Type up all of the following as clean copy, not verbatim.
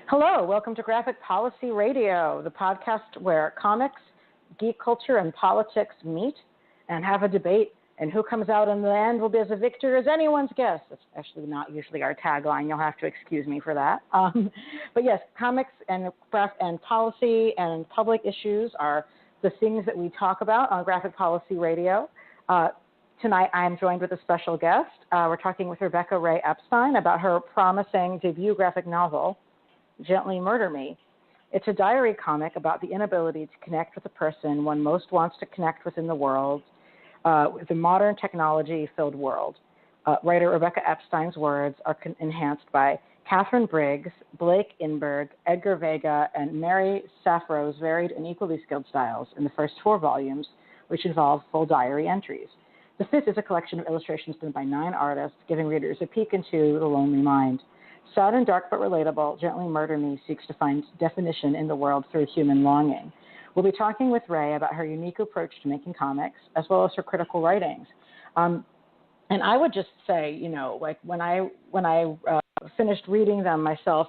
Hello, welcome to Graphic Policy Radio, the podcast where comics, geek culture, and politics meet and have a debate, and who comes out in the end will be as a victor as anyone's guess. That's actually not usually our tagline. You'll have to excuse me for that. But yes, comics and policy and public issues are the things that we talk about on Graphic Policy Radio. Tonight, I am joined with a special guest. We're talking with Rebecca Epstein about her promising debut graphic novel, Gently Murder Me. It's a diary comic about the inability to connect with the person one most wants to connect with in the world, with the modern technology-filled world. Writer Rebecca Epstein's words are enhanced by Kathryn Briggs, Blake Inberg, Edgar Vega, and Mary Safro's varied and equally skilled styles in the first 4 volumes, which involve full diary entries. The 5th is a collection of illustrations done by 9 artists, giving readers a peek into the lonely mind. Sad and dark but relatable, Gently Murder Me seeks to find definition in the world through human longing. We'll be talking with Ray about her unique approach to making comics, as well as her critical writings. And I would just say, like when I finished reading them myself,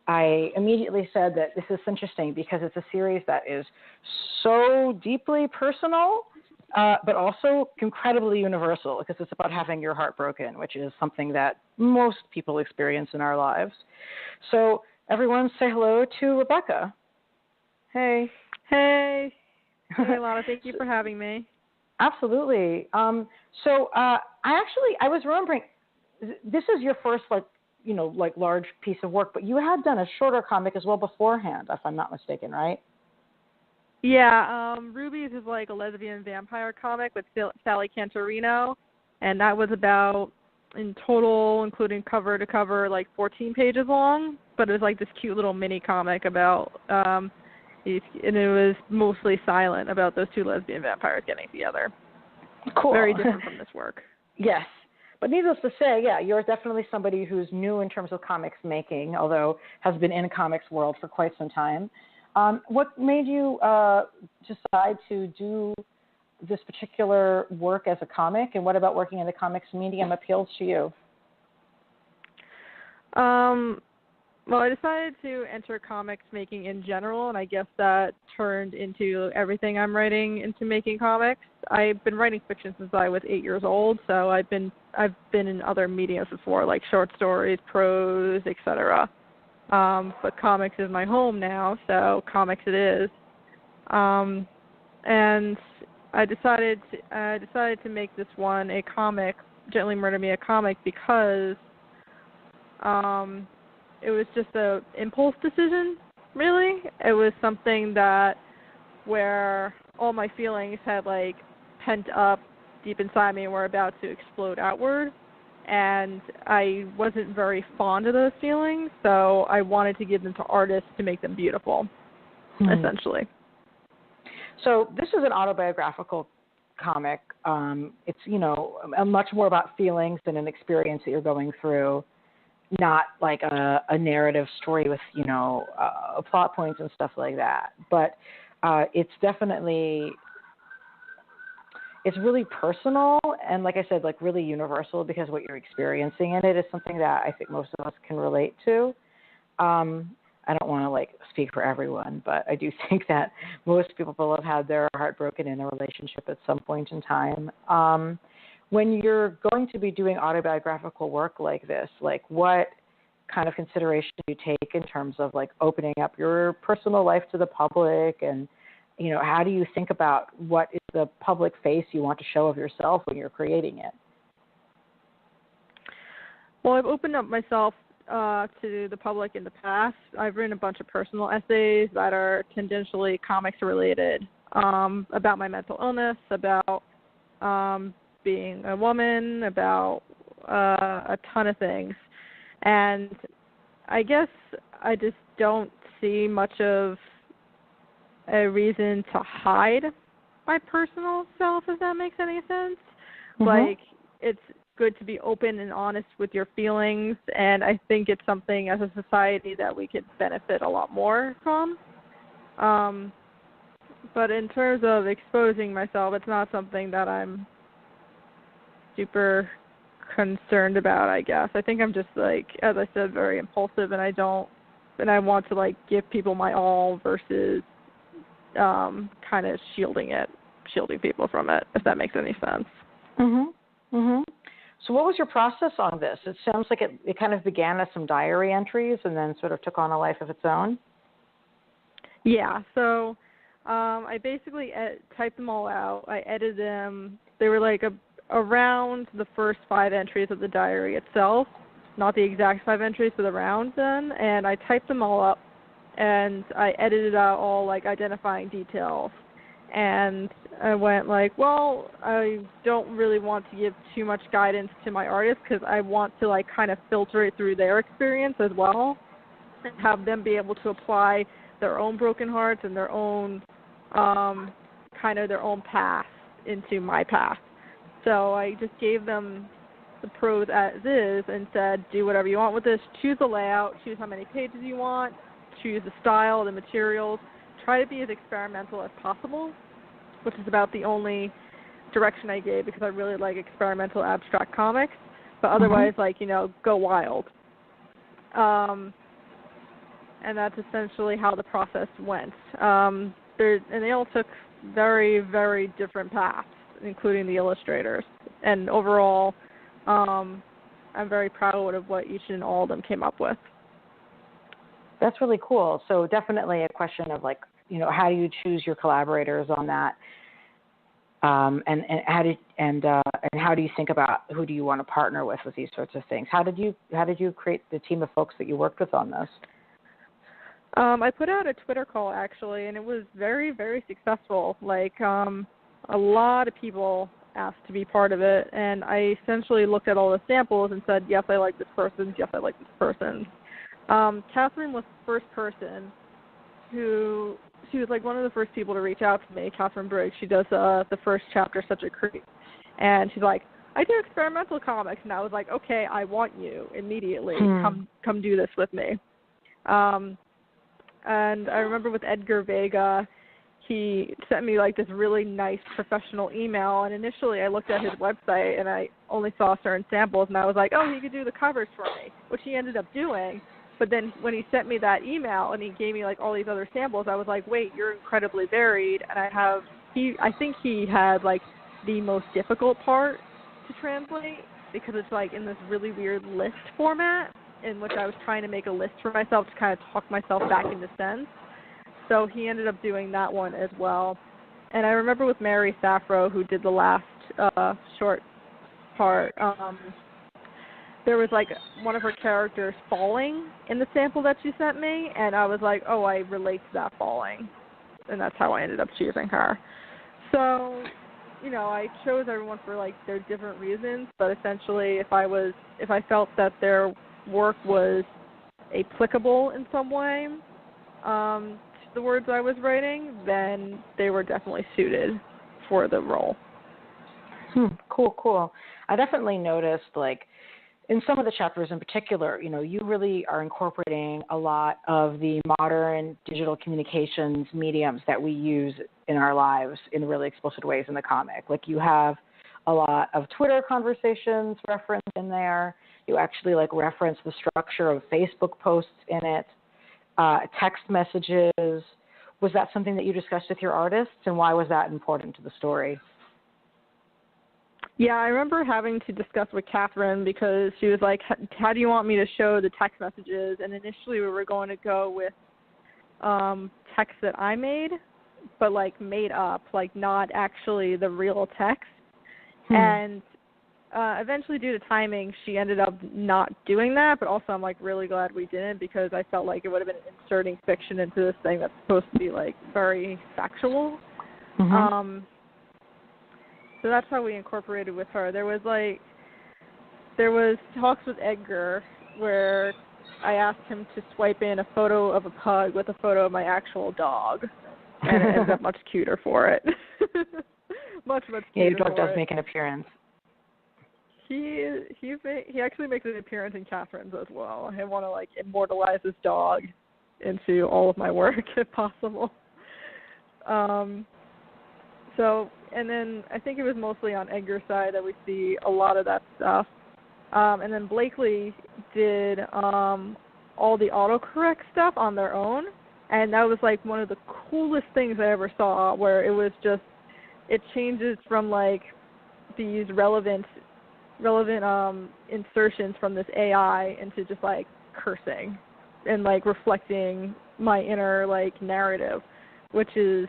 I immediately said that this is interesting because it's a series that is so deeply personal, but also incredibly universal, because it's about having your heart broken, which is something that most people experience in our lives. So everyone say hello to Rebecca. Hey. Hey. Hey, Lana. Thank you for having me. Absolutely. I was remembering, this is your first, large piece of work, but you had done a shorter comic as well beforehand, if I'm not mistaken, right? Yeah, Ruby's is like a lesbian vampire comic with Sally Cantorino, and that was about, in total, including cover to cover, like 14 pages long, but it was like this cute little mini comic about, and it was mostly silent about those 2 lesbian vampires getting together. Cool. Very different from this work. Yes. But needless to say, yeah, you're definitely somebody who's new in terms of comics making, although has been in the comics world for quite some time. What made you decide to do this particular work as a comic, and what about working in the comics medium appeals to you? Well, I decided to enter comics making in general, and I guess that turned into everything I'm writing into making comics. I've been writing fiction since I was 8 years old, so I've been in other mediums before, like short stories, prose, etc. But comics is my home now, so comics it is. And I decided to make this one a comic, Gently Murder Me a comic, because it was just a impulse decision, really. It was something where all my feelings had like pent up deep inside me and were about to explode outward. And I wasn't very fond of those feelings, so I wanted to give them to artists to make them beautiful, essentially. So this is an autobiographical comic. It's, much more about feelings than an experience that you're going through, not like a narrative story with, plot points and stuff like that. But it's definitely... It's really personal and, like I said, like really universal, because what you're experiencing in it is something that I think most of us can relate to. I don't want to speak for everyone, but I do think that most people have had their heart broken in a relationship at some point in time. When you're going to be doing autobiographical work like this, what kind of consideration do you take in terms of opening up your personal life to the public, and how do you think about what is the public face you want to show of yourself when you're creating it? Well, I've opened up myself to the public in the past. I've written a bunch of personal essays that are tangentially comics related, about my mental illness, about being a woman, about a ton of things. And I guess I just don't see much of a reason to hide my personal self, if that makes any sense. Mm-hmm. It's good to be open and honest with your feelings, and I think it's something as a society that we could benefit a lot more from. But in terms of exposing myself, it's not something that I'm super concerned about, I guess. I think I'm just, as I said, very impulsive, and I don't and I want to like give people my all versus kind of shielding people from it, if that makes any sense. So what was your process on this? It sounds like it kind of began as some diary entries and then sort of took on a life of its own. Yeah, so I basically typed them all out. I edited them. They were like around the first 5 entries of the diary itself, not the exact 5 entries, but around then. And I typed them all up, and I edited out all like identifying details. And I went like, well, I don't really want to give too much guidance to my artists because I want to like kind of filter it through their experience as well and have them be able to apply their own broken hearts and their own kind of their own path into my path. So I just gave them the prose as is and said, do whatever you want with this. Choose the layout, choose how many pages you want, choose the style, the materials. Try to be as experimental as possible, which is about the only direction I gave because I really like experimental abstract comics. But otherwise, go wild. And that's essentially how the process went. And they all took very, very different paths, including the illustrators. And overall, I'm very proud of what each and all of them came up with. That's really cool. So definitely a question of like, how do you choose your collaborators on that? And how do you think about who do you want to partner with these sorts of things? How did you create the team of folks that you worked with on this? I put out a Twitter call actually, and it was very, very successful. Like a lot of people asked to be part of it, and I essentially looked at all the samples and said, yes, I like this person. Yes, I like this person. Kathryn was the first person she was like one of the first people to reach out to me, Kathryn Briggs. She does the first chapter, Such a Creep. And she's like, I do experimental comics. And I was like, okay, I want you immediately. Come do this with me. And I remember with Edgar Vega, he sent me like this really nice professional email. And initially I looked at his website and I only saw certain samples. And I was like, oh, he could do the covers for me, which he ended up doing. But then when he sent me that email and he gave me like all these other samples, I was like, wait, you're incredibly varied. And I think he had like the most difficult part to translate because it's like in this really weird list format in which I was trying to make a list for myself to kind of talk myself back into sense. So he ended up doing that one as well. And I remember with Mary Safro, who did the last short part, there was like one of her characters falling in the sample that she sent me, and I was like, oh, I relate to that falling. And that's how I ended up choosing her. So, I chose everyone for like their different reasons, but essentially if I felt that their work was applicable in some way to the words I was writing, then they were definitely suited for the role. Cool. I definitely noticed like in some of the chapters in particular, you really are incorporating a lot of the modern digital communications mediums that we use in our lives in really explicit ways in the comic. Like you have a lot of Twitter conversations referenced in there. You actually like reference the structure of Facebook posts in it, text messages. Was that something that you discussed with your artists, and why was that important to the story? Yeah, I remember having to discuss with Kathryn because she was like, how do you want me to show the text messages? And initially we were going to go with text that I made, but like made up, like not actually the real text. And eventually due to timing, she ended up not doing that, but also I'm like really glad we didn't because I felt like it would have been inserting fiction into this thing that's supposed to be like very factual. So that's how we incorporated with her. There was talks with Edgar where I asked him to swipe in a photo of a pug with a photo of my actual dog, and it ended up much cuter for it. much cuter. Yeah, your dog does make an appearance. He actually makes an appearance in Kathryn's as well. I want to like immortalize this dog into all of my work if possible. So, and then I think it was mostly on Edgar's side that we see a lot of that stuff. And then Blakely did all the autocorrect stuff on their own. And that was like one of the coolest things I ever saw, where it was just, it changes from like these relevant insertions from this AI into just like cursing and like reflecting my inner like narrative, which was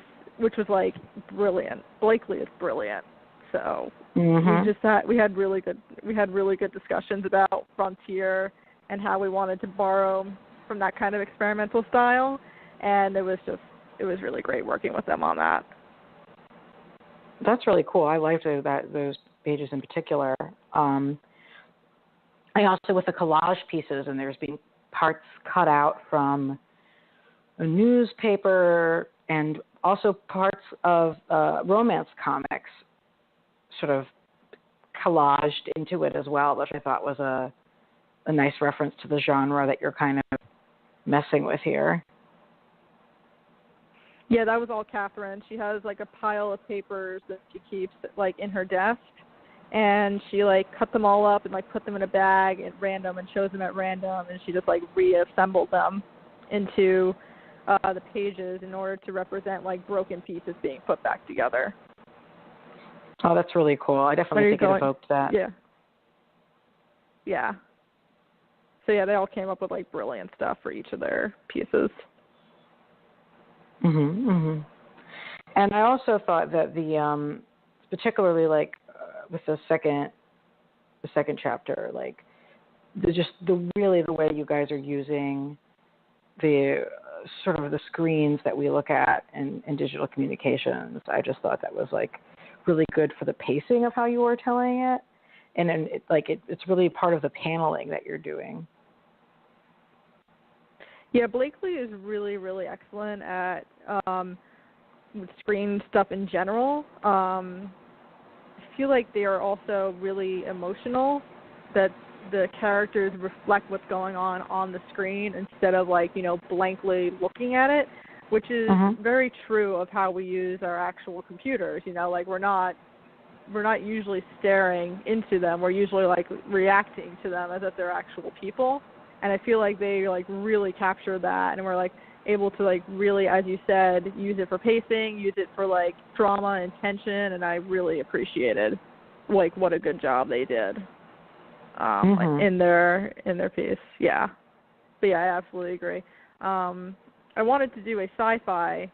like brilliant. Blakely is brilliant. So we had really good discussions about Frontier and how we wanted to borrow from that kind of experimental style, and it was really great working with them on that. That's really cool. I liked those pages in particular. I also, with the collage pieces, and there's being parts cut out from a newspaper and also parts of romance comics sort of collaged into it as well, which I thought was a nice reference to the genre that you're kind of messing with here. Yeah, that was all Kathryn. She has like a pile of papers that she keeps like in her desk, and she like cut them all up and like put them in a bag at random and shows them at random, and she just like reassembled them into the pages in order to represent like broken pieces being put back together. Oh, that's really cool. I definitely think it evoked that. Yeah. Yeah. So yeah, they all came up with like brilliant stuff for each of their pieces. And I also thought that the particularly like with the second chapter, like the way you guys are using the sort of the screens that we look at in digital communications. I just thought that was like really good for the pacing of how you were telling it, and then it's really part of the paneling that you're doing. Yeah, Blakely is really, really excellent at screen stuff in general. I feel like they are also really emotional, that the characters reflect what's going on the screen instead of like, blankly looking at it, which is very true of how we use our actual computers. Like we're not usually staring into them. We're usually like reacting to them as if they're actual people. And I feel like they like really capture that, and we're like able to like really, as you said, use it for pacing, use it for like drama and tension, and I really appreciated like what a good job they did like, in their piece. Yeah, but yeah, I absolutely agree. I wanted to do a sci-fi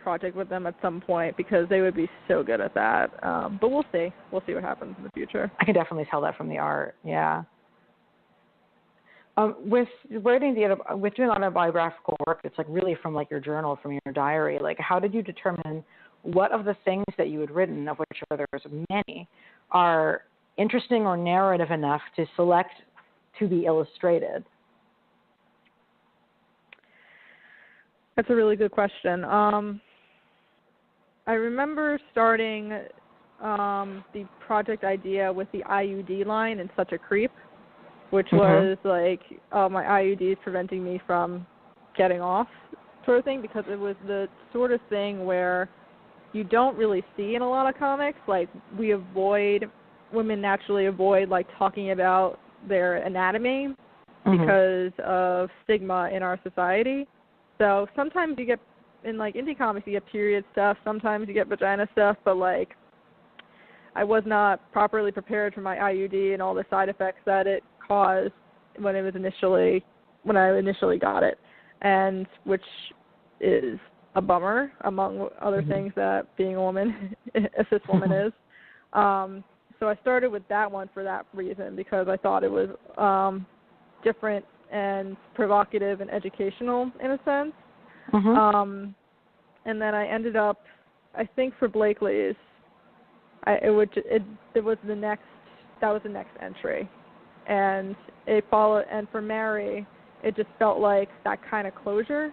project with them at some point because they would be so good at that. But we'll see what happens in the future. I can definitely tell that from the art. Yeah. With doing autobiographical work, it's like really from like your journal, from your diary. Like, how did you determine what of the things that you had written, of which there's many, are interesting or narrative enough to select to be illustrated? That's a really good question. I remember starting the project idea with the IUD line in Such a Creep, which was like, my IUD is preventing me from getting off sort of thing, because it was the sort of thing where you don't really see in a lot of comics. Like women naturally avoid like talking about their anatomy because of stigma in our society. So sometimes you get, in like indie comics, you get period stuff, sometimes you get vagina stuff, but like I was not properly prepared for my IUD and all the side effects that it caused when I initially got it, and which is a bummer, among other things that being a woman, a cis woman is. So I started with that one for that reason, because I thought it was different and provocative and educational in a sense. And then I ended up, I think for Blakely's, that was the next entry, and it followed. And for Mary, it just felt like that kind of closure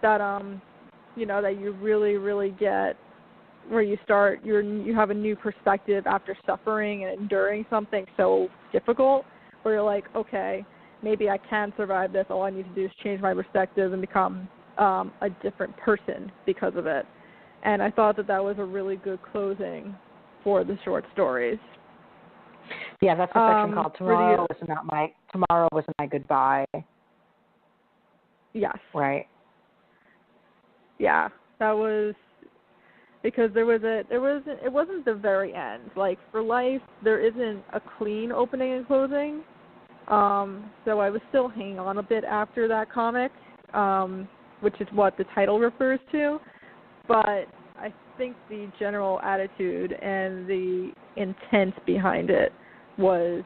that that you really, really get, where you have a new perspective after suffering and enduring something so difficult, where you're like, okay, maybe I can survive this. All I need to do is change my perspective and become a different person because of it. And I thought that was a really good closing for the short stories. Yeah, that's a section called Tomorrow Was My Goodbye. Yes. Right. Yeah, that was because it wasn't the very end. Like for Life, there isn't a clean opening and closing. So I was still hanging on a bit after that comic, which is what the title refers to. But I think the general attitude and the intent behind it was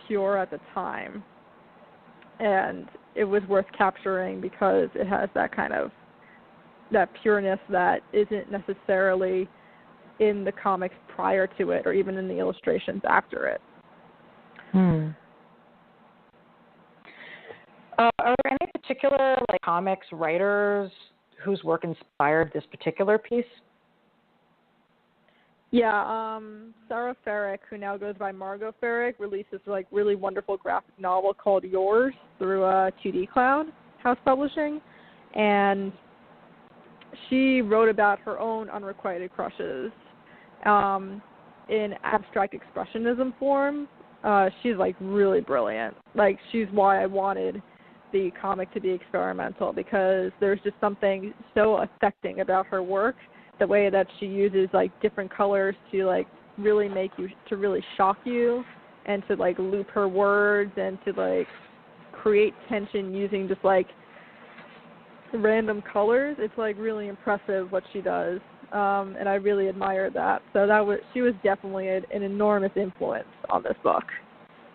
pure at the time. And it was worth capturing because it has that kind of that pureness that isn't necessarily in the comics prior to it or even in the illustrations after it. Are there any particular comics writers whose work inspired this particular piece? Yeah, Sarah Ferrick, who now goes by Margot Ferrick, released this really wonderful graphic novel called Yours through 2D Cloud House Publishing, and she wrote about her own unrequited crushes in abstract expressionism form. She's really brilliant. She's why I wanted the comic to be experimental, because there's just something so affecting about her work. The way that she uses different colors to really make you, to really shock you, and to loop her words and to create tension using just random colors. It's really impressive what she does, and I really admire that. So she was definitely an enormous influence on this book,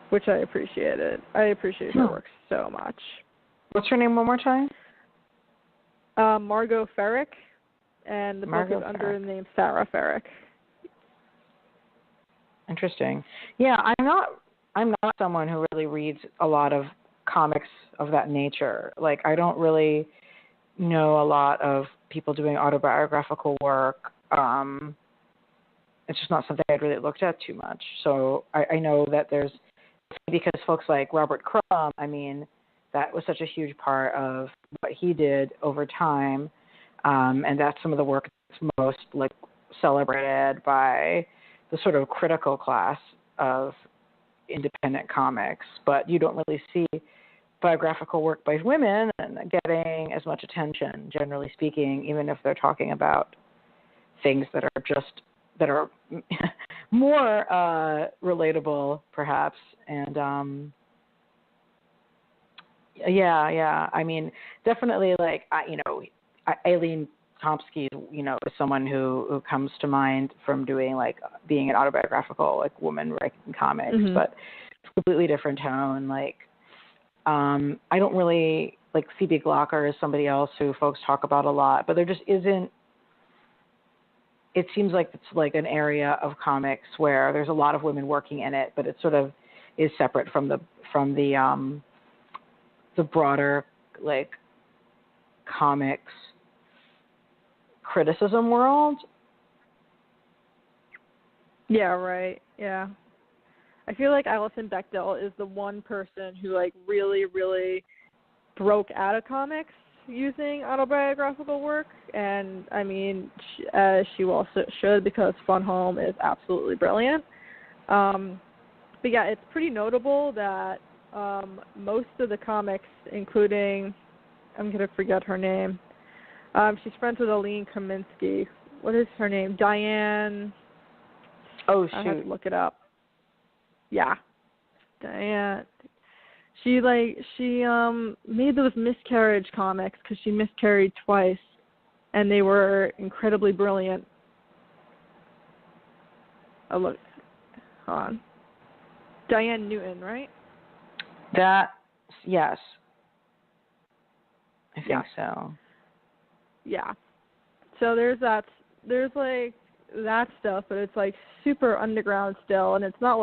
which I appreciated. I appreciate her work so much. What's her name one more time? Margot Ferrick. And the book is under the name Sarah Ferrick. Interesting. Yeah, I'm not someone who really reads a lot of comics of that nature. I don't really know a lot of people doing autobiographical work. It's just not something I'd really looked at too much. So I know that there's, because folks like Robert Crumb, that was such a huge part of what he did over time. And that's some of the work that's most celebrated by the sort of critical class of independent comics. But you don't really see biographical work by women getting as much attention, generally speaking, even if they're talking about things that are more relatable, perhaps. And definitely Aileen Tomsky, is someone who comes to mind from doing being an autobiographical woman writing comics, but it's a completely different tone. I don't really C.B. Glocker is somebody else who folks talk about a lot, but there just isn't. It seems like it's an area of comics where there's a lot of women working in it, but it sort of is separate from the broader comics criticism world. Yeah, right. Yeah. I feel Alison Bechdel is the one person who really, really broke out of comics using autobiographical work, and she also should, because Fun Home is absolutely brilliant. But yeah, it's pretty notable that most of the comics, including, I'm going to forget her name. She's friends with Aline Kaminsky. What is her name? Diane. Oh, shoot. I have to look it up. Yeah. Diane. She made those miscarriage comics because she miscarried twice, and they were incredibly brilliant. Oh, look. Hold on. Diane Newton, right? Yes. I think so. Yeah. So there's that stuff, but it's super underground still, and it's not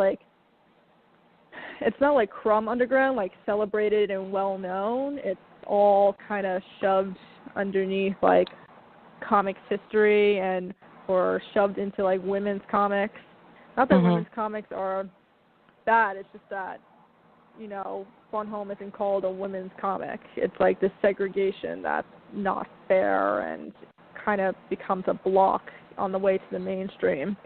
Crumb underground, celebrated and well known. It's all kind of shoved underneath comics history or shoved into women's comics. Not that women's comics are bad, it's just that Fun Home isn't called a women's comic. It's this segregation that's not fair and kind of becomes a block on the way to the mainstream.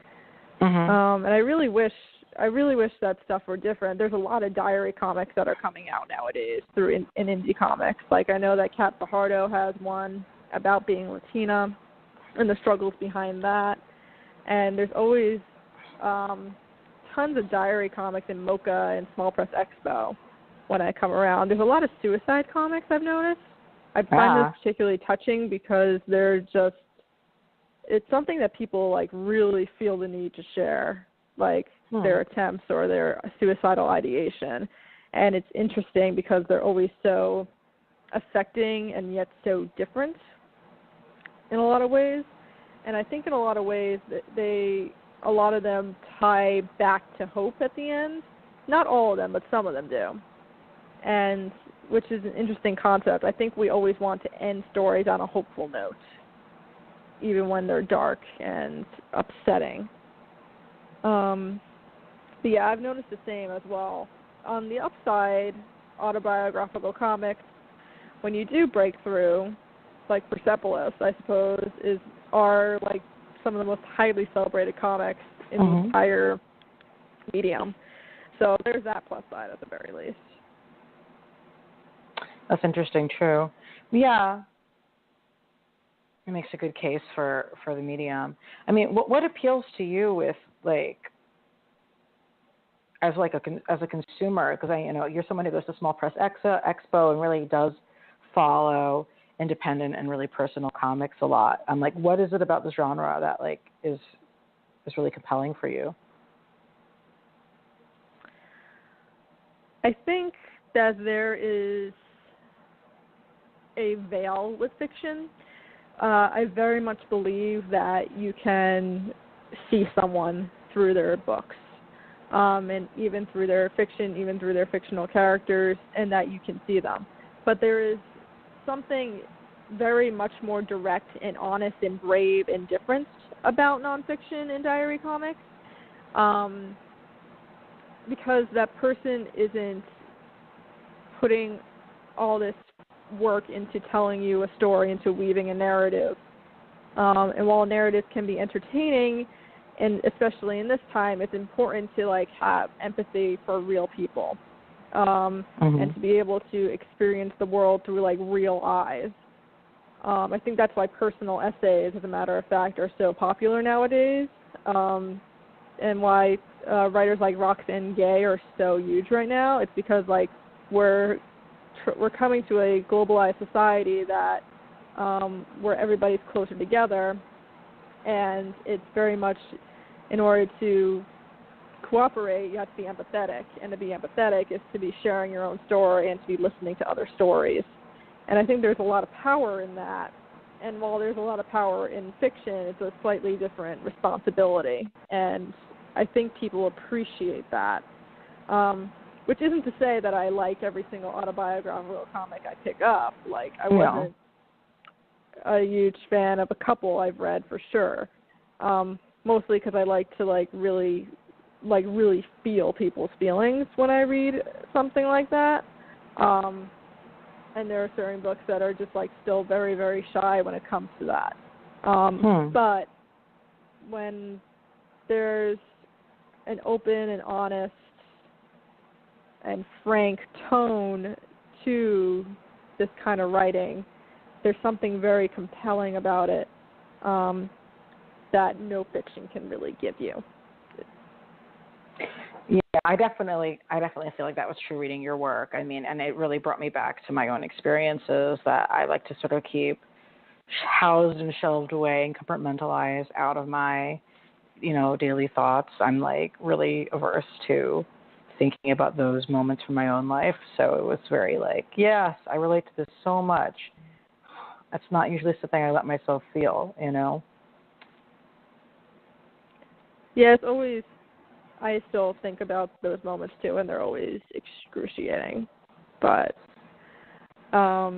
And I really wish I really wish that stuff were different. There's a lot of diary comics that are coming out nowadays through in indie comics. Like I know that Kat Fajardo has one about being Latina and the struggles behind that. And there's always tons of diary comics in Mocha and Small Press Expo when I come around. There's a lot of suicide comics I've noticed. I find this particularly touching because they're just, it's something that people like really feel the need to share, like their attempts or their suicidal ideation. And it's interesting because they're always so affecting and yet so different in a lot of ways. And I think in a lot of ways that a lot of them tie back to hope at the end. Not all of them, but some of them do. And which is an interesting concept. I think we always want to end stories on a hopeful note, even when they're dark and upsetting. But yeah, I've noticed the same as well. On the upside, autobiographical comics, when you do break through, like Persepolis, I suppose, are like some of the most highly celebrated comics in the entire medium. So there's that plus side at the very least. That's interesting, true. Yeah. It makes a good case for the medium. I mean, what appeals to you with, like, as a consumer? Because you're someone who goes to Small Press Expo and really does follow independent and really personal comics a lot. I'm like, what is it about the genre that like is really compelling for you? I think that there is a veil with fiction. I very much believe that you can see someone through their books, and even through their fiction, even through their fictional characters, and that you can see them. But there is something very much more direct and honest and brave and different about nonfiction and diary comics, because that person isn't putting all this work into telling you a story, into weaving a narrative. And while narratives can be entertaining, and especially in this time, it's important to like have empathy for real people, and to be able to experience the world through like real eyes. I think that's why personal essays, as a matter of fact, are so popular nowadays, and why writers like Roxane Gay are so huge right now. It's because like we're coming to a globalized society that where everybody's closer together, and it's very much, in order to cooperate, you have to be empathetic, and to be empathetic is to be sharing your own story and to be listening to other stories. And I think there's a lot of power in that. And while there's a lot of power in fiction, it's a slightly different responsibility. And I think people appreciate that. Which isn't to say that I like every single autobiographical comic I pick up. Like, I wasn't a huge fan of a couple I've read for sure. Mostly because I like to really feel people's feelings when I read something like that. And there are certain books that are just like still very, very shy when it comes to that. But when there's an open and honest and frank tone to this kind of writing, there's something very compelling about it that no fiction can really give you. Yeah, I definitely feel like that was true reading your work. I mean, and it really brought me back to my own experiences that I like to sort of keep housed and shelved away and compartmentalized out of my, daily thoughts. I'm like really averse to thinking about those moments from my own life. So it was very like, yes, I relate to this so much. That's not usually something I let myself feel, Yeah, it's always, I still think about those moments too, and they're always excruciating. But, I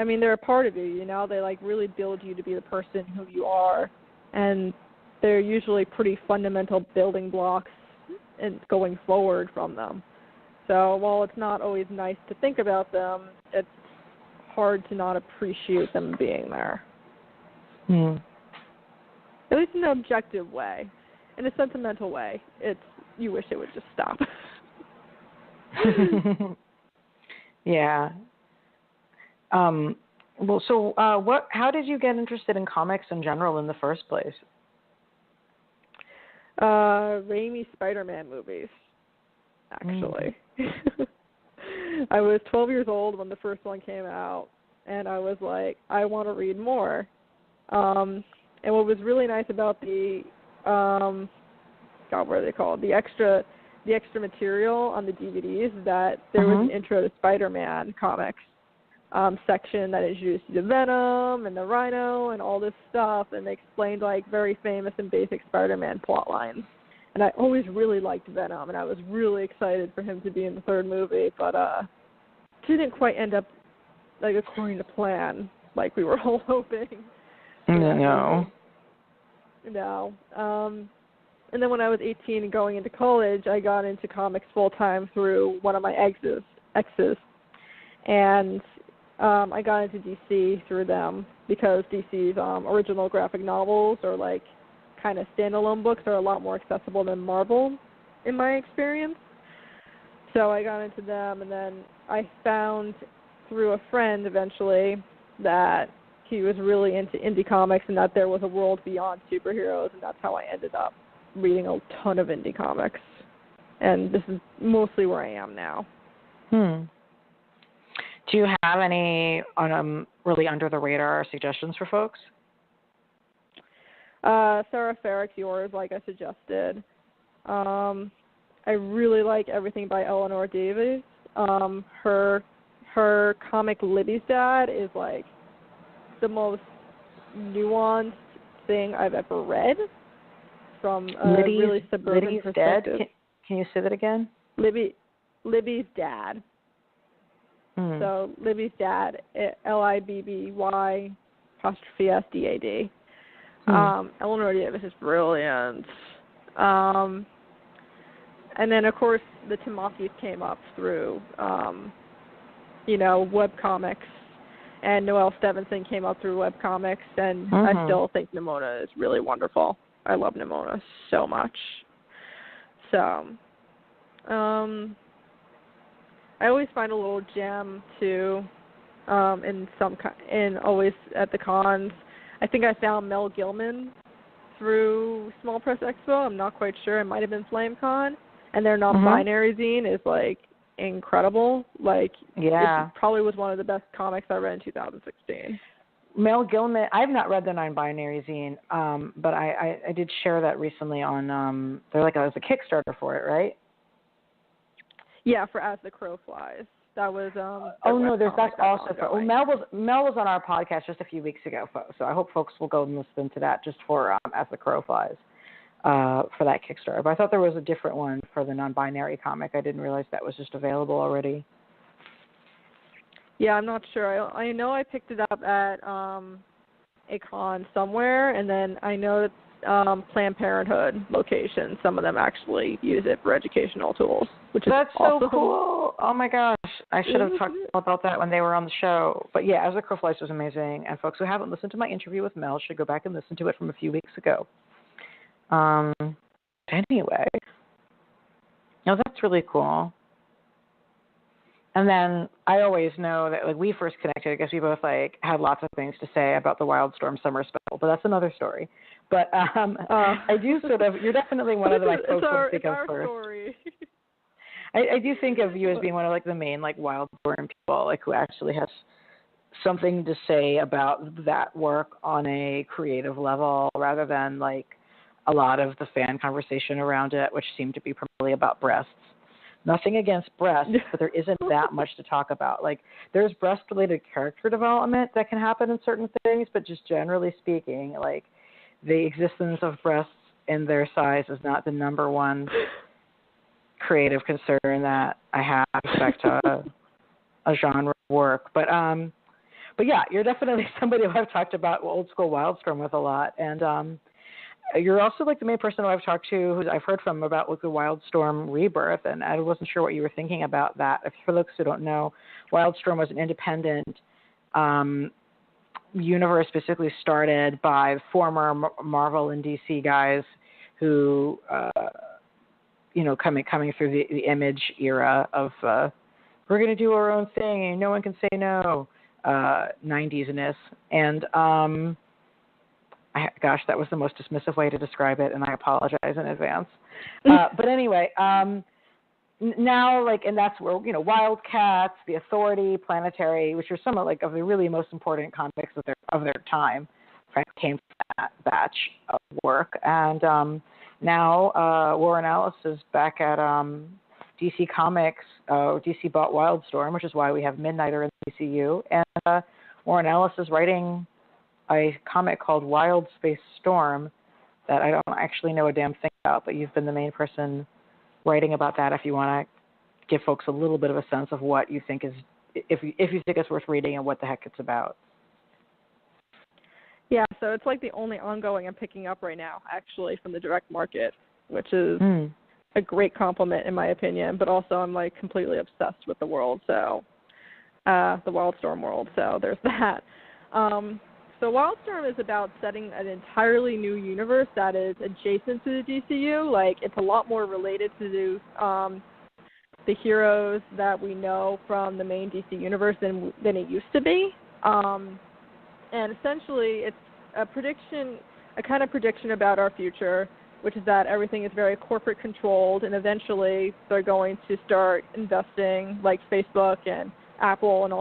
mean, they're a part of you, they like really build you to be the person who you are, and they're usually pretty fundamental building blocks and going forward from them. So while it's not always nice to think about them, it's hard to not appreciate them being there. At least in an objective way. in a sentimental way, you wish it would just stop. Yeah. Well, so how did you get interested in comics in general in the first place? Raimi Spider-Man movies, actually. I was 12 years old when the first one came out, and I was like, I want to read more. And what was really nice about the, what are they called? The extra material on the DVDs is that there was an intro to Spider-Man comics section that introduced you to Venom and the Rhino and all this stuff, and they explained like very famous and basic Spider-Man plot lines. And I always really liked Venom, and I was really excited for him to be in the third movie, but didn't quite end up like according to plan, like we were all hoping. No. No. And then when I was 18 and going into college, I got into comics full time through one of my exes, and I got into DC through them because DC's original graphic novels or like kind of standalone books are a lot more accessible than Marvel, in my experience. So I got into them, and then I found through a friend eventually that he was really into indie comics and that there was a world beyond superheroes, and that's how I ended up reading a ton of indie comics. And this is mostly where I am now. Do you have any really under-the-radar suggestions for folks? Sarah Ferrick's Yours, like I suggested. I really like everything by Eleanor Davies. Her comic Libby's Dad is like the most nuanced thing I've ever read from a really suburban perspective. Dad? Can you say that again? Libby's Dad. So Libby's Dad, LIBBY 'SDAD. Eleanor Davis is brilliant. And then, of course, the Tamakis came up through, webcomics. And Noelle Stevenson came up through webcomics. And I still think Nimona is really wonderful. I love Nimona so much. So, I always find a little gem, too, in always at the cons. I think I found Mel Gilman through Small Press Expo. I'm not quite sure. It might have been FlameCon. And their non-binary zine is, like, incredible. Like, it probably was one of the best comics I read in 2016. Mel Gilman, I've not read the non-binary zine, but I did share that recently on, there's a Kickstarter for it, right? Yeah, for As the Crow Flies. That was that's also Mel was on our podcast just a few weeks ago, so I hope folks will go and listen to that just for As the Crow Flies for that Kickstarter. But I thought there was a different one for the non-binary comic. I didn't realize that was just available already. Yeah, I'm not sure. I know I picked it up at a con somewhere, and then I know that Planned Parenthood locations, some of them actually use it for educational tools, which is awesome. So cool. Oh my gosh, I should have talked about that when they were on the show. But yeah, As the Crow Flies was amazing, and folks who haven't listened to my interview with Mel should go back and listen to it from a few weeks ago. Anyway, that's really cool. And then I always know that we first connected because we both had lots of things to say about the Wildstorm Summer Special, but that's another story. But I do you're definitely one of my folks I think of first. Story. I do think of you as being one of the main Wildstorm people who actually has something to say about that work on a creative level rather than a lot of the fan conversation around it, which seemed to be primarily about breasts. Nothing against breasts, but there isn't that much to talk about. There's breast-related character development that can happen in certain things, but just generally speaking, the existence of breasts in their size is not the number one creative concern that I have with respect to a genre work. But yeah, you're definitely somebody who I've talked about old school Wildstorm with a lot, and you're also the main person who I've talked to, who I've heard from about the Wildstorm rebirth, and I wasn't sure what you were thinking about that. For those who don't know, Wildstorm was an independent universe specifically started by former Marvel and DC guys who, coming through the Image era of we're going to do our own thing and no one can say no, 90s-ness. And gosh, that was the most dismissive way to describe it, and I apologize in advance. But anyway, now, and that's where, Wildcats, The Authority, Planetary, which are some of the really most important comics of their time, came from that batch of work. And now Warren Ellis is back at DC Comics. DC bought Wildstorm, which is why we have Midnighter in the DCU. And Warren Ellis is writing a comic called Wild Space Storm that I don't actually know a damn thing about, but you've been the main person writing about that if you want to give folks a little bit of a sense of what you think is, if you think it's worth reading and what the heck it's about. Yeah, so it's the only ongoing I'm picking up right now, actually, from the direct market, which is a great compliment in my opinion, but also I'm completely obsessed with the world, so the Wildstorm world, so there's that. So Wildstorm is about setting an entirely new universe that is adjacent to the DCU. It's a lot more related to the heroes that we know from the main DC universe than it used to be. And essentially it's a kind of prediction about our future, which is that everything is very corporate controlled, and eventually they're going to start investing, like Facebook and Apple and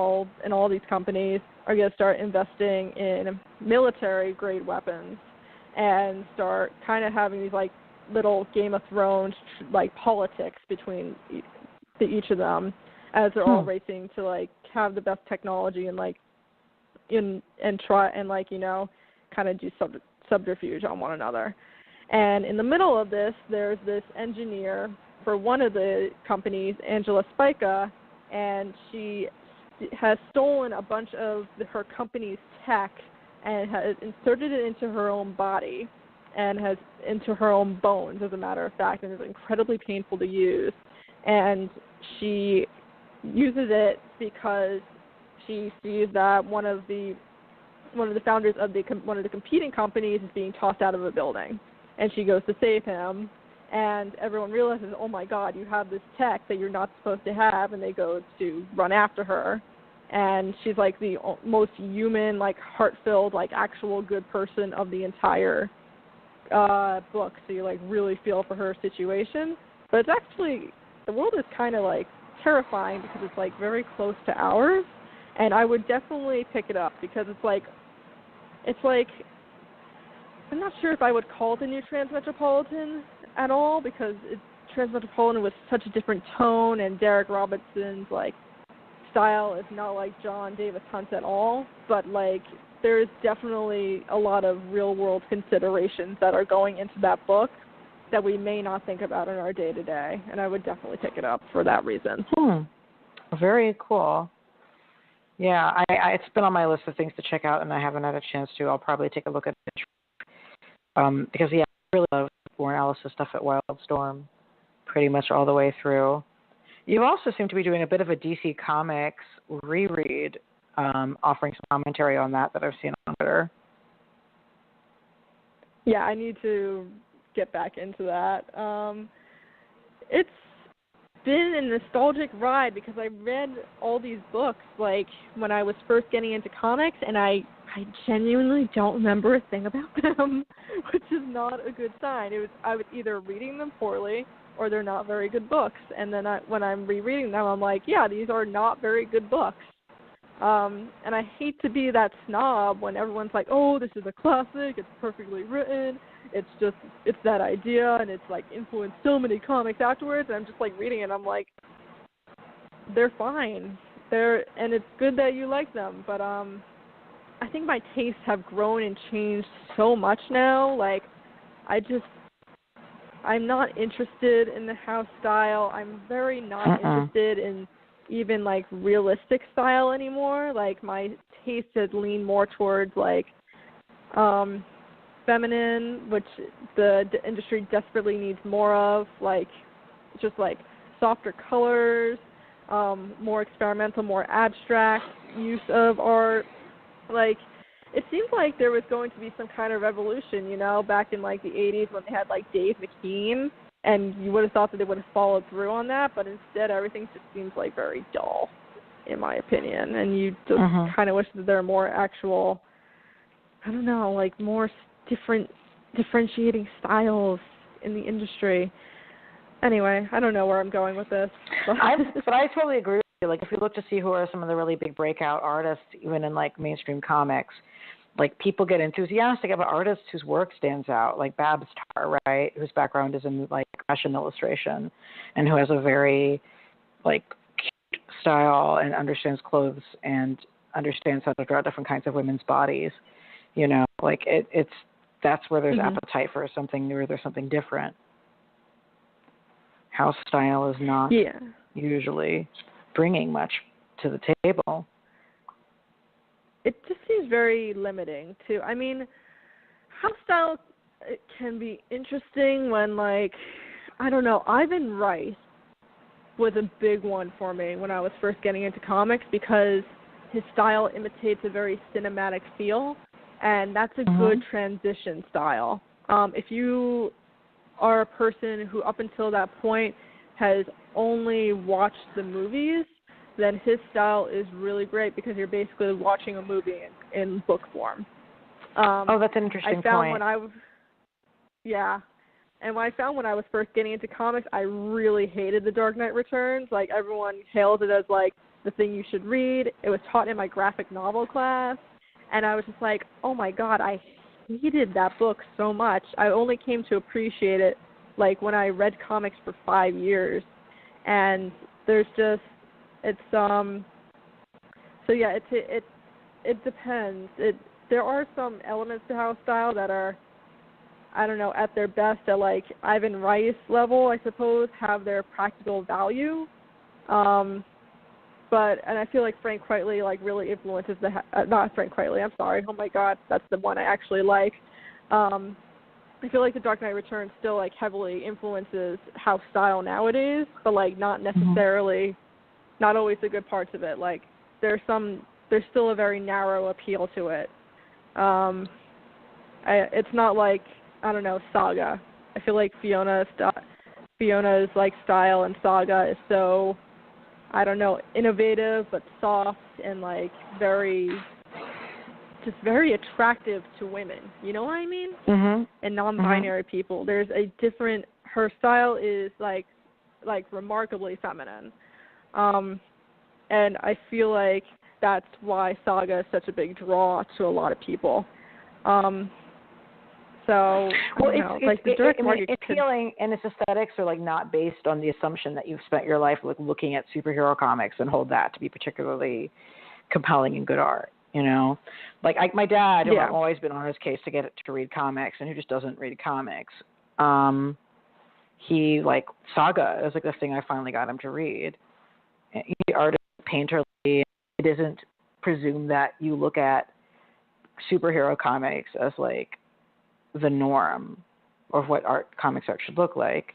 all these companies are going to start investing in military-grade weapons and start kind of having these, little Game of Thrones, politics between each of them as they're all racing to, have the best technology and, and try and, kind of do subterfuge on one another. And in the middle of this, there's this engineer for one of the companies, Angela Spica, and she has stolen a bunch of her company's tech and has inserted it into her own body and has into her own bones, as a matter of fact, and it's incredibly painful to use. And she uses it because she sees that one of the founders of one of the competing companies is being tossed out of a building, and she goes to save him. And everyone realizes, oh my God, you have this tech that you're not supposed to have, and they go to run after her. And she's the most human, heart-filled, actual good person of the entire book. So you really feel for her situation. But it's actually, the world is kind of terrifying because it's very close to ours. And I would definitely pick it up because it's I'm not sure if I would call it the new Transmetropolitan at all, because Transmetropolitan was such a different tone, and Derek Robinson's style is not like John Davis Hunt's at all. But there's definitely a lot of real world considerations that are going into that book that we may not think about in our day to day, and I would definitely pick it up for that reason. Very cool. Yeah, it's been on my list of things to check out, and I haven't had a chance to. I'll probably take a look at it. Because, I really love Warren Ellis' stuff at Wildstorm pretty much all the way through. You also seem to be doing a bit of a DC Comics reread, offering some commentary on that I've seen on Twitter. Yeah, I need to get back into that. It's been a nostalgic ride because I read all these books when I was first getting into comics, and I genuinely don't remember a thing about them, which is not a good sign. I was either reading them poorly or they're not very good books. And then when I'm rereading them, I'm yeah, these are not very good books. And I hate to be that snob when everyone's oh, this is a classic, it's perfectly written, it's that idea, and it's influenced so many comics afterwards. And I'm just reading it, and I'm they're fine. And it's good that you like them, but I think my tastes have grown and changed so much now. I'm not interested in the house style. I'm very not interested in even realistic style anymore. My taste has leaned more towards feminine, which the industry desperately needs more of. Just softer colors, more experimental, more abstract use of art. it seems like there was going to be some kind of revolution, you know, back in like the 80s when they had like Dave McKean, and you would have thought that they would have followed through on that, but instead everything just seems like very dull, in my opinion. And you just kind of wish that there were more actual, I don't know, like more differentiating styles in the industry. Anyway, I don't know where I'm going with this. But I totally agree with you. Like, if you look to see who are some of the really big breakout artists, even in, like, mainstream comics, like, people get enthusiastic about artists whose work stands out, like Babs Tarr, right, whose background is in, like, fashion illustration and who has a very, like, cute style and understands clothes and understands how to draw different kinds of women's bodies. You know, like, that's where there's appetite for something new or there's something different. House style is not usually bringing much to the table. It just seems very limiting, too. I mean, house style it can be interesting when, like, I don't know, Ivan Rice was a big one for me when I was first getting into comics because his style imitates a very cinematic feel, and that's a good transition style. If you are a person who up until that point has only watched the movies, then his style is really great because you're basically watching a movie in book form. That's an interesting point. And when I found when I was first getting into comics, I really hated The Dark Knight Returns. Like, everyone hailed it as, like, the thing you should read. It was taught in my graphic novel class, and I was just like, oh, my God, I hated that book so much. I only came to appreciate it, like, when I read comics for 5 years. And there's just, it depends. There are some elements to house style that are, I don't know, at their best at, like, Ivan Rice level, I suppose, have their practical value. And I feel like Frank Quitely, like, really influences not Frank Quitely, I'm sorry. Oh, my God, that's the one I actually like. I feel like The Dark Knight Returns still, like, heavily influences house style nowadays, but, like, not necessarily, not always the good parts of it. Like, there's still a very narrow appeal to it. It's not like, I don't know, Saga. I feel like Fiona's, like, style and Saga is so, I don't know, innovative but soft and, like, very attractive to women. You know what I mean? And non-binary people. There's a different, her style is, like remarkably feminine. And I feel like that's why Saga is such a big draw to a lot of people. Its appealing and its aesthetics are, like, not based on the assumption that you've spent your life, like, looking at superhero comics and hold that to be particularly compelling and good art. You know, like, my dad, who I've always been on his case to get it to read comics, and who just doesn't read comics. He, like, Saga is, like, the thing I finally got him to read. He's an artist, painter. It isn't presumed that you look at superhero comics as, like, the norm of what comics art should look like.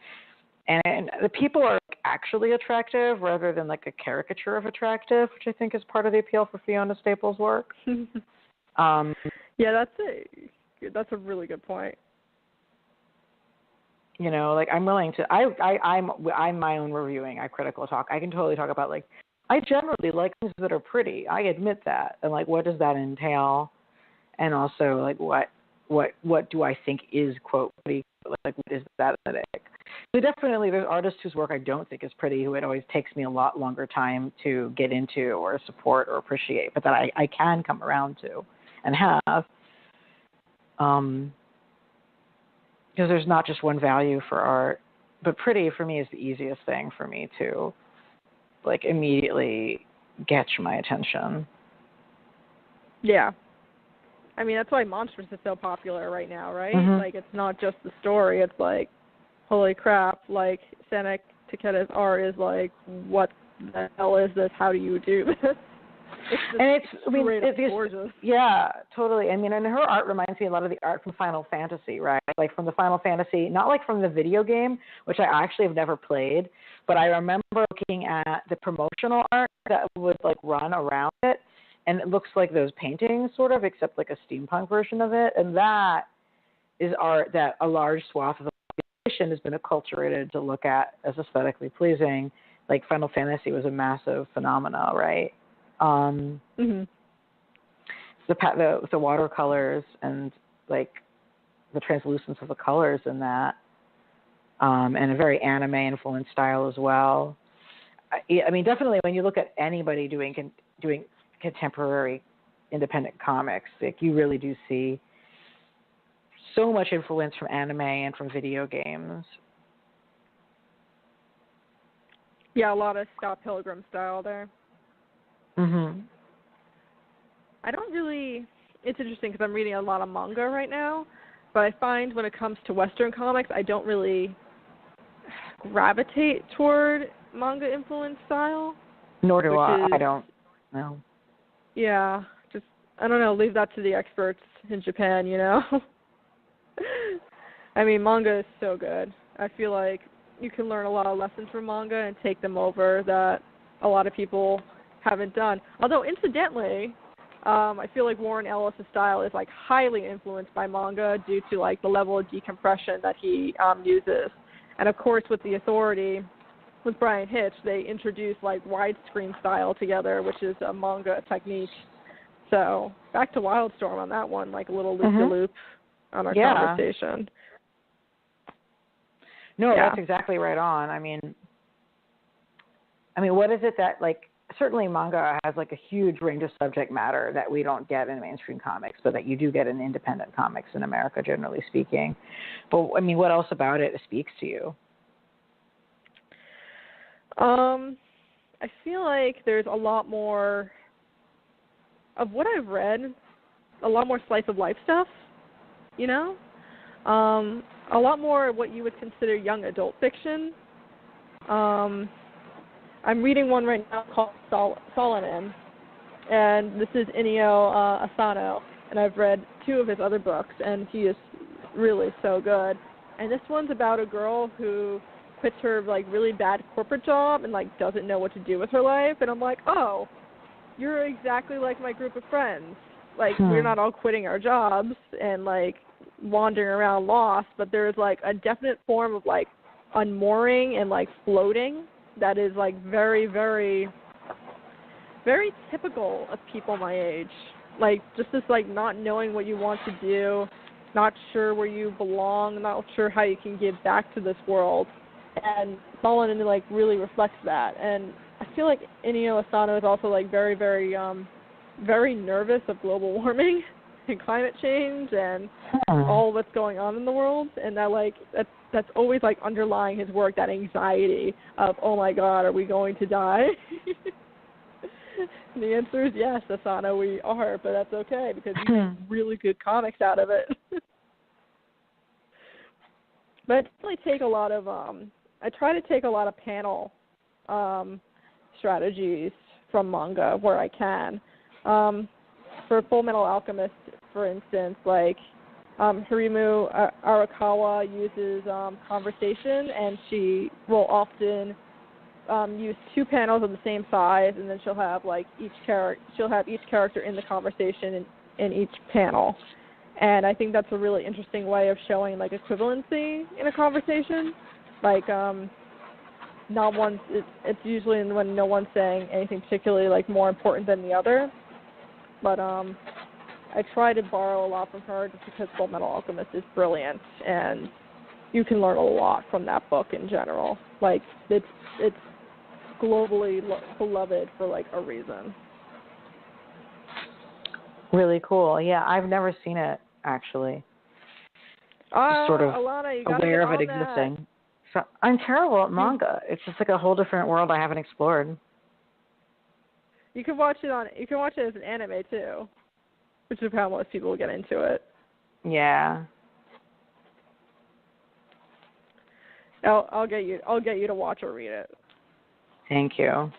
And the people are actually attractive rather than, like, a caricature of attractive, which I think is part of the appeal for Fiona Staples' work. That's a really good point. You know, like, I'm willing to. I'm my own reviewing. I critical talk. I can totally talk about, like, I generally like things that are pretty. I admit that. And, like, what does that entail? And also, like, what do I think is, quote, pretty? Like, what is that aesthetic? So definitely there's artists whose work I don't think is pretty, who it always takes me a lot longer time to get into or support or appreciate, but that I can come around to and have. Because there's not just one value for art, but pretty for me is the easiest thing for me to, like, immediately get my attention. Yeah. I mean, that's why Monstrous is so popular right now, right? Like, it's not just the story. It's like, holy crap, like, Senek Takeda's art is like, what the hell is this? How do you do this? It's gorgeous. Yeah, totally. I mean, and her art reminds me a lot of the art from Final Fantasy, right? Like, from the Final Fantasy, not like from the video game, which I actually have never played, but I remember looking at the promotional art that would, like, run around it and it looks like those paintings sort of, except like a steampunk version of it. And that is art that a large swath of the population has been acculturated to look at as aesthetically pleasing. Like Final Fantasy was a massive phenomena, right? The watercolors and like the translucence of the colors in that, and a very anime influenced style as well. I mean, definitely when you look at anybody doing contemporary independent comics, like you really do see so much influence from anime and from video games. Yeah, a lot of Scott Pilgrim style there. I don't really, it's interesting because I'm reading a lot of manga right now, but I find when it comes to Western comics, I don't really gravitate toward manga influenced style. Nor do I. I don't know. Yeah, just, I don't know, leave that to the experts in Japan, you know? I mean, manga is so good. I feel like you can learn a lot of lessons from manga and take them over that a lot of people haven't done. Although, incidentally, I feel like Warren Ellis' style is like highly influenced by manga due to like the level of decompression that he uses. And of course, with The Authority, with Brian Hitch, they introduced like widescreen style together, which is a manga technique. So back to Wildstorm on that one, like a little loop-de-loop on our conversation. No, that's exactly right on. I mean, what is it that, like, certainly manga has like a huge range of subject matter that we don't get in mainstream comics, but that you do get in independent comics in America, generally speaking. But I mean, what else about it speaks to you? I feel like there's a lot more of what I've read, a lot more slice of life stuff, you know? A lot more what you would consider young adult fiction. I'm reading one right now called Solonym, and this is Inio Asano, and I've read 2 of his other books, and he is really so good. And this one's about a girl who quits her like really bad corporate job and like doesn't know what to do with her life, and I'm like, oh, you're exactly like my group of friends. Like we're not all quitting our jobs and like wandering around lost, but there's like a definite form of like unmooring and like floating that is like very, very, very typical of people my age. Like just this like not knowing what you want to do, not sure where you belong, not sure how you can give back to this world. And Solon like really reflects that. And I feel like Inio Asano is also like very, very, very nervous of global warming and climate change and all what's going on in the world. And that like that's always like underlying his work, that anxiety of, oh my God, are we going to die? And the answer is yes, Asano, we are, but that's okay because you make really good comics out of it. But I definitely take a lot of I try to take a lot of panel strategies from manga where I can. For Full Metal Alchemist, for instance, like Harimu Arakawa uses conversation, and she will often use 2 panels of the same size, and then she'll have like each character in the conversation in each panel. And I think that's a really interesting way of showing like equivalency in a conversation. Like not one, it's usually when no one's saying anything particularly like more important than the other. But I try to borrow a lot from her just because Full Metal Alchemist is brilliant, and you can learn a lot from that book in general. Like it's globally beloved for like a reason. Really cool. Yeah, I've never seen it actually. Sort of Alana, you aware of it existing. So I'm terrible at manga. It's just like a whole different world I haven't explored. You can watch it as an anime too, which is how most people get into it. Yeah. I'll get you to watch or read it. Thank you.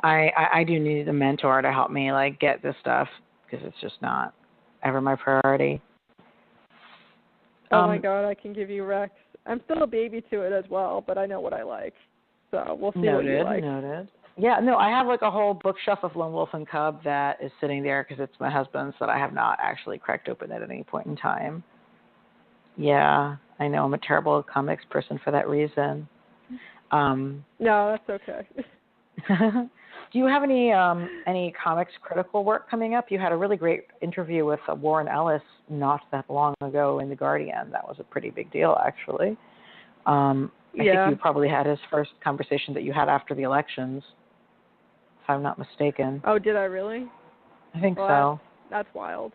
I do need a mentor to help me like get this stuff because it's just not ever my priority. Oh my God, I can give you Rex. I'm still a baby to it as well, but I know what I like. So we'll see what you like. Noted. Yeah, no, I have like a whole bookshelf of Lone Wolf and Cub that is sitting there because it's my husband's that I have not actually cracked open at any point in time. Yeah, I know I'm a terrible comics person for that reason. No, that's okay. Do you have any comics critical work coming up? You had a really great interview with Warren Ellis not that long ago in The Guardian. That was a pretty big deal, actually. I think you probably had his first conversation that you had after the elections, if I'm not mistaken. Oh, did I really? I think so. That's wild.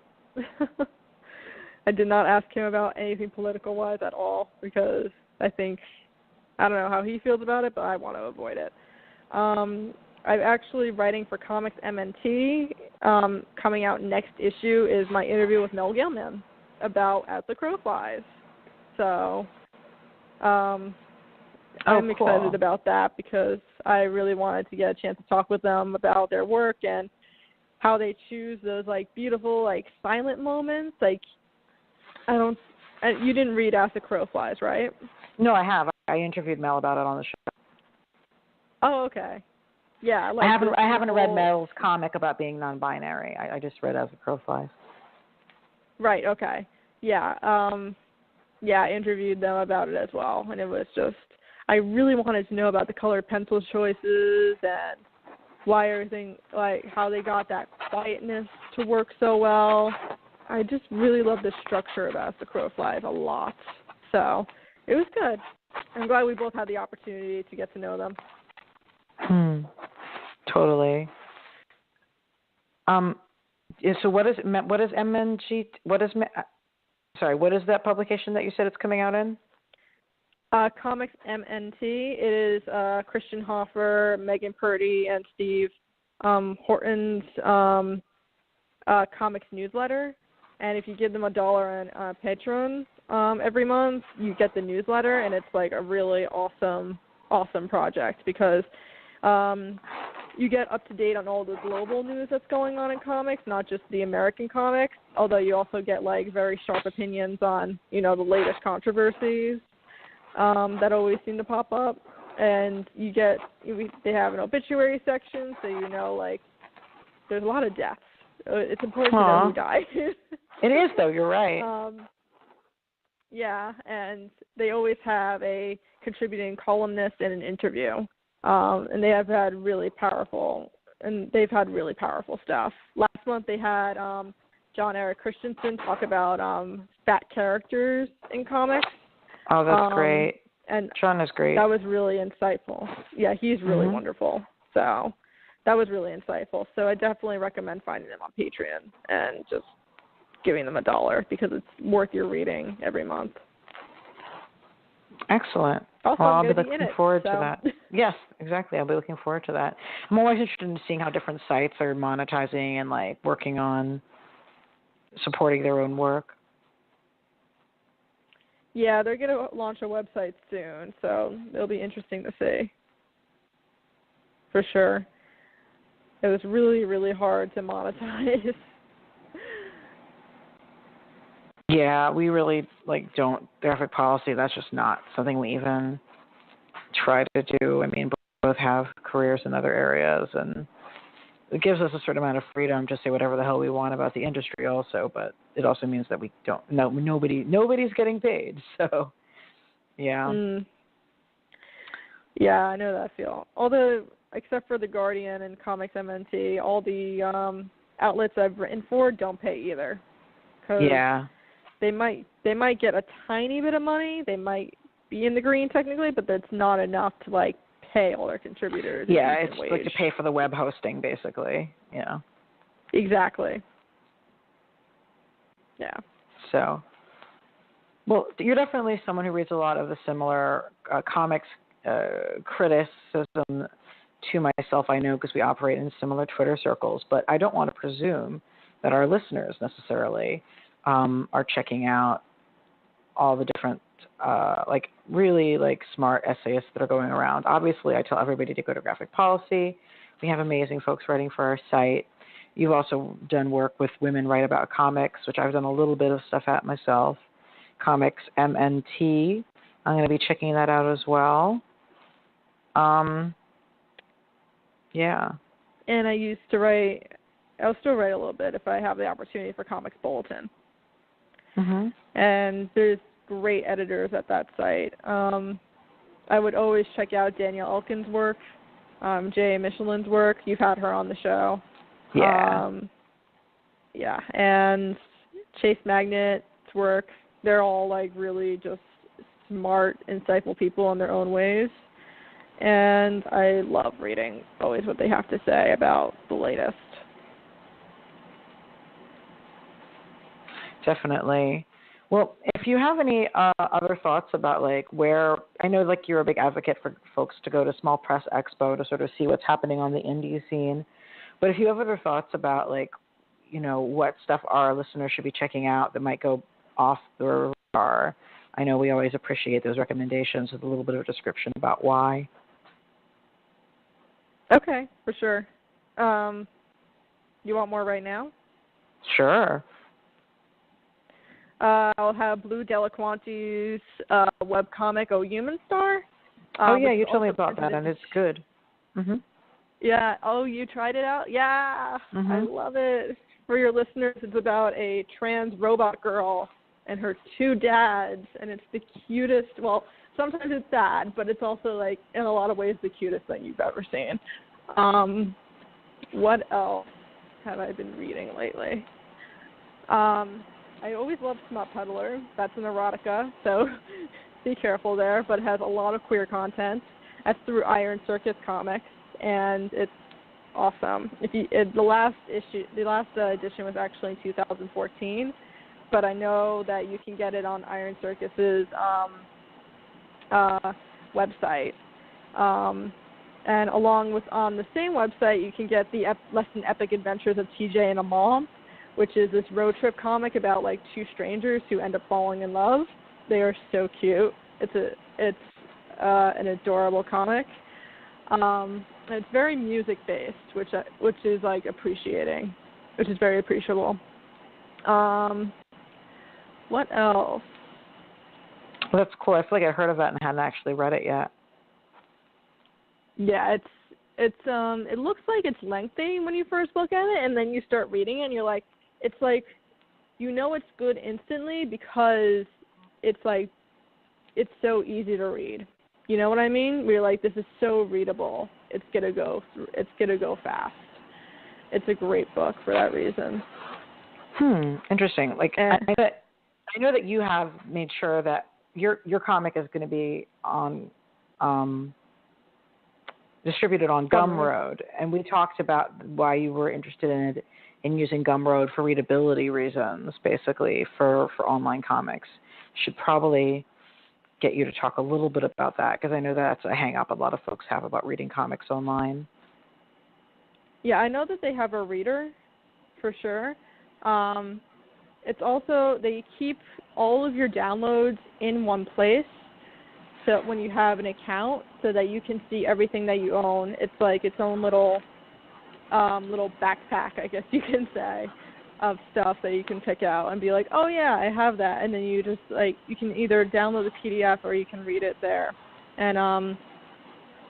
I did not ask him about anything political-wise at all because I don't know how he feels about it, but I want to avoid it. I'm actually writing for Comics MNT. Coming out next issue is my interview with Mel Gilman about As the Crow Flies. So I'm excited about that because I really wanted to get a chance to talk with them about their work and how they choose those like beautiful like silent moments. Like you didn't read As the Crow Flies, right? No, I have. I interviewed Mel about it on the show. Oh, okay. Yeah, I haven't read Mel's comic about being non-binary. I just read As the Crow Flies. Right. Okay. Yeah. I interviewed them about it as well, and it was just I really wanted to know about the colored pencil choices and why everything, like how they got that quietness to work so well. I just really love the structure of As the Crow Flies a lot. So it was good. I'm glad we both had the opportunity to get to know them. Totally. So what is MNG? What is that publication that you said it's coming out in? Comics MNT. It is Christian Hoffer, Megan Purdy, and Steve Horton's comics newsletter. And if you give them $1 on Patreon every month, you get the newsletter, and it's like a really awesome project because you get up to date on all the global news that's going on in comics, not just the American comics, although you also get like very sharp opinions on, the latest controversies that always seem to pop up. And they have an obituary section, so like there's a lot of deaths. It's important to know who died. It is, though. You're right. Yeah, and they always have a contributing columnist and an interview. And they've had really powerful stuff. Last month they had John Eric Christensen talk about fat characters in comics. Oh, that's great. And John is great. That was really insightful. Yeah, he's really wonderful. So that was really insightful. So I definitely recommend finding them on Patreon and just giving them $1 because it's worth your reading every month. Excellent. Also, I'll be looking forward to that. Yes, exactly. I'll be looking forward to that. I'm always interested in seeing how different sites are monetizing and like working on supporting their own work. Yeah, they're going to launch a website soon, so it'll be interesting to see. For sure. It was really, really hard to monetize. Yeah, we really don't graphic policy. That's just not something we even try to do. I mean, both have careers in other areas, and it gives us a certain amount of freedom to say whatever the hell we want about the industry also, but it also means that we don't know nobody's getting paid. So, yeah. Yeah, I know that feel. Although, except for The Guardian and Comics MNT, all the outlets I've written for don't pay either. Yeah. They might get a tiny bit of money. They might be in the green technically, but that's not enough to pay all their contributors. Yeah, it's like to pay for the web hosting, basically. Yeah. Exactly. Yeah. So, well, you're definitely someone who reads a lot of the similar comics criticism to myself, I know, because we operate in similar Twitter circles, but I don't want to presume that our listeners necessarily are checking out all the different really smart essayists that are going around. Obviously, I tell everybody to go to Graphic Policy. We have amazing folks writing for our site. You've also done work with Women Write About Comics, which I've done a little bit of stuff at myself. Comics MNT. I'm going to be checking that out as well. Yeah. And I used to write. I'll still write a little bit if I have the opportunity for Comics Bulletin. Mhm. And there's great editors at that site. I would always check out Danielle Elkin's work, J.A. Michelin's work. You've had her on the show. Yeah. Yeah, and Chase Magnet's work. They're all like really just smart, insightful people in their own ways. And I love reading always what they have to say about the latest. Definitely. Well, if you have any other thoughts about like where, I know like you're a big advocate for folks to go to Small Press Expo to sort of see what's happening on the indie scene, but if you have other thoughts about like, you know, what stuff our listeners should be checking out that might go off their radar, I know we always appreciate those recommendations with a little bit of a description about why. Okay, for sure. You want more right now? Sure. I'll have Blue Delaquante's webcomic, Oh Human Star. Oh, yeah, you told me about that, and it's good. Mhm. Yeah. Oh, you tried it out? Yeah. Mhm. I love it. For your listeners, it's about a trans robot girl and her two dads, and it's the cutest. Well, sometimes it's sad, but it's also, like, in a lot of ways, the cutest thing you've ever seen. What else have I been reading lately? I always love Smut Peddler. That's an erotica, so be careful there, but it has a lot of queer content. That's through Iron Circus Comics, and it's awesome. The last edition was actually in 2014, but I know that you can get it on Iron Circus's website. And along with on the same website, you can get the Less Than Epic Adventures of TJ and Amal, which is this road trip comic about like two strangers who end up falling in love. They are so cute. It's an adorable comic. And it's very music based, which is like which is very appreciable. What else? Well, that's cool. I feel like I heard of that and hadn't actually read it yet. Yeah, it looks like it's lengthy when you first look at it, and then you start reading it, and you're like, it's like, you know, it's good instantly because it's like, it's so easy to read. You know what I mean? We're like, this is so readable. It's gonna go fast. It's a great book for that reason. Interesting. Like, I know that you have made sure that your comic is going to be on distributed on Gumroad, and we talked about why you were interested in it, in using Gumroad for readability reasons, basically for online comics. Should probably get you to talk a little bit about that, because I know that's a hang-up a lot of folks have about reading comics online. Yeah, I know that they have a reader, for sure. It's also, they keep all of your downloads in one place, so when you have an account, so that you can see everything that you own. It's like its own little backpack, I guess you can say, of stuff that you can pick out and be like, oh yeah, I have that, and then you just like, you can either download the PDF or you can read it there, and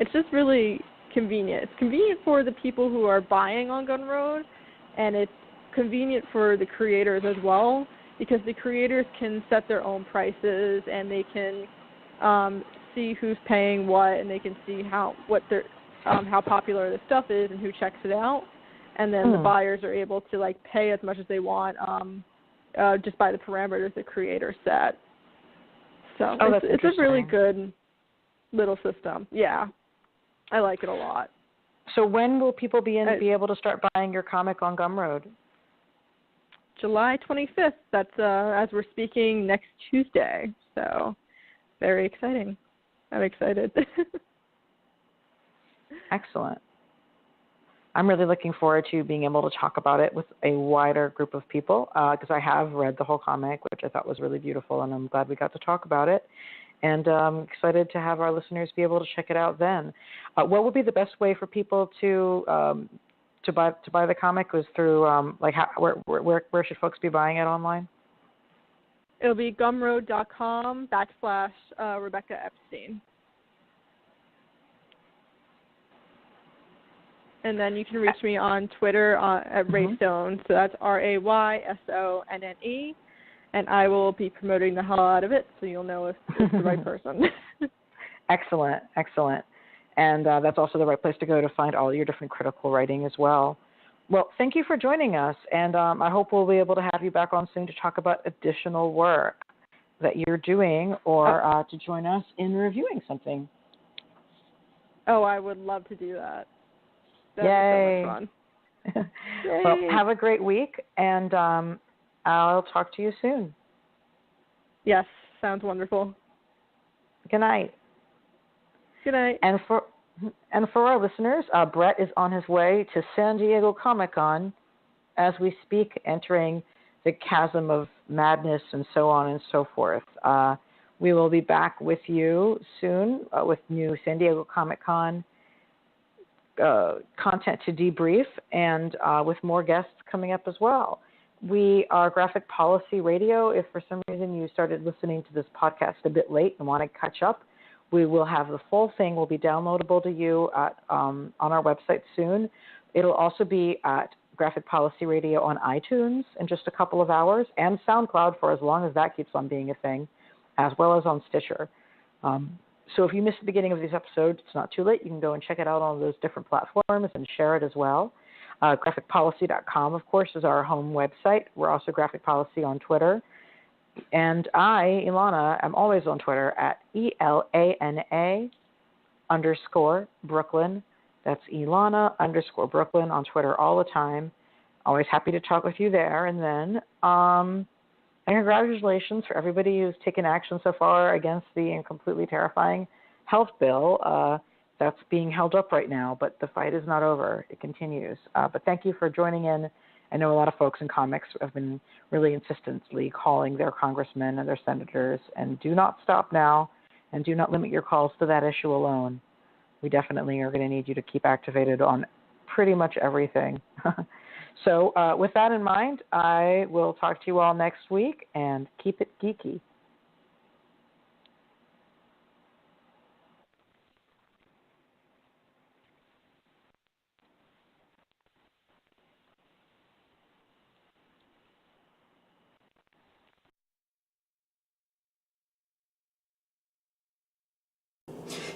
it's just really convenient. It's convenient for the people who are buying on Gumroad, and it's convenient for the creators as well, because the creators can set their own prices, and they can see who's paying what, and they can see how popular the stuff is and who checks it out, and then the buyers are able to like pay as much as they want just by the parameters the creator set. So it's a really good little system. Yeah, I like it a lot. So when will people be able to start buying your comic on Gumroad? July 25th. That's as we're speaking, next Tuesday. So very exciting. I'm excited. Excellent. I'm really looking forward to being able to talk about it with a wider group of people, because I have read the whole comic, which I thought was really beautiful, and I'm glad we got to talk about it. And I'm excited to have our listeners be able to check it out then. What would be the best way for people to buy the comic? Was through where should folks be buying it online? It'll be gumroad.com/Rebecca Epstein. And then you can reach me on Twitter at Raysone. So that's RAYSONNE. And I will be promoting the hell out of it, so you'll know if it's the right person. Excellent, excellent. And that's also the right place to go to find all your different critical writing as well. Well, thank you for joining us, and I hope we'll be able to have you back on soon to talk about additional work that you're doing or to join us in reviewing something. Oh, I would love to do that. That Yay. would be so much fun. Well, have a great week, and I'll talk to you soon. Yes, sounds wonderful. Good night. Good night. And for our listeners, Brett is on his way to San Diego Comic-Con as we speak, entering the chasm of madness and so on and so forth. We will be back with you soon with new San Diego Comic-Con content to debrief and with more guests coming up as well. We are Graphic Policy Radio. If for some reason you started listening to this podcast a bit late and want to catch up, we will have the full thing will be downloadable to you on our website soon. It'll also be at Graphic Policy Radio on iTunes in just a couple of hours, and SoundCloud for as long as that keeps on being a thing, as well as on Stitcher. So if you missed the beginning of these episodes, it's not too late. You can go and check it out on those different platforms and share it as well. GraphicPolicy.com, of course, is our home website. We're also Graphic Policy on Twitter. And I, Ilana, am always on Twitter at ELANA_Brooklyn. That's Ilana_Brooklyn on Twitter all the time. Always happy to talk with you there. And then, and congratulations for everybody who's taken action so far against the completely terrifying health bill that's being held up right now. But the fight is not over. It continues. But thank you for joining in. I know a lot of folks in comics have been really insistently calling their congressmen and their senators, and do not stop now, and do not limit your calls to that issue alone. We definitely are going to need you to keep activated on pretty much everything. So with that in mind, I will talk to you all next week, and keep it geeky.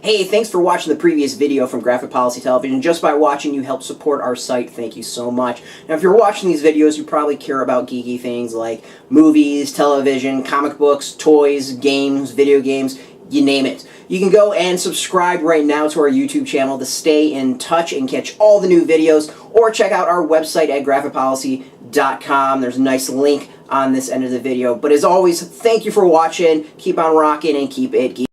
Hey, thanks for watching the previous video from Graphic Policy Television. Just by watching, you help support our site. Thank you so much. Now, if you're watching these videos, you probably care about geeky things like movies, television, comic books, toys, games, video games, you name it. You can go and subscribe right now to our YouTube channel to stay in touch and catch all the new videos, or check out our website at graphicpolicy.com. There's a nice link on this end of the video. But as always, thank you for watching. Keep on rocking and keep it geeky.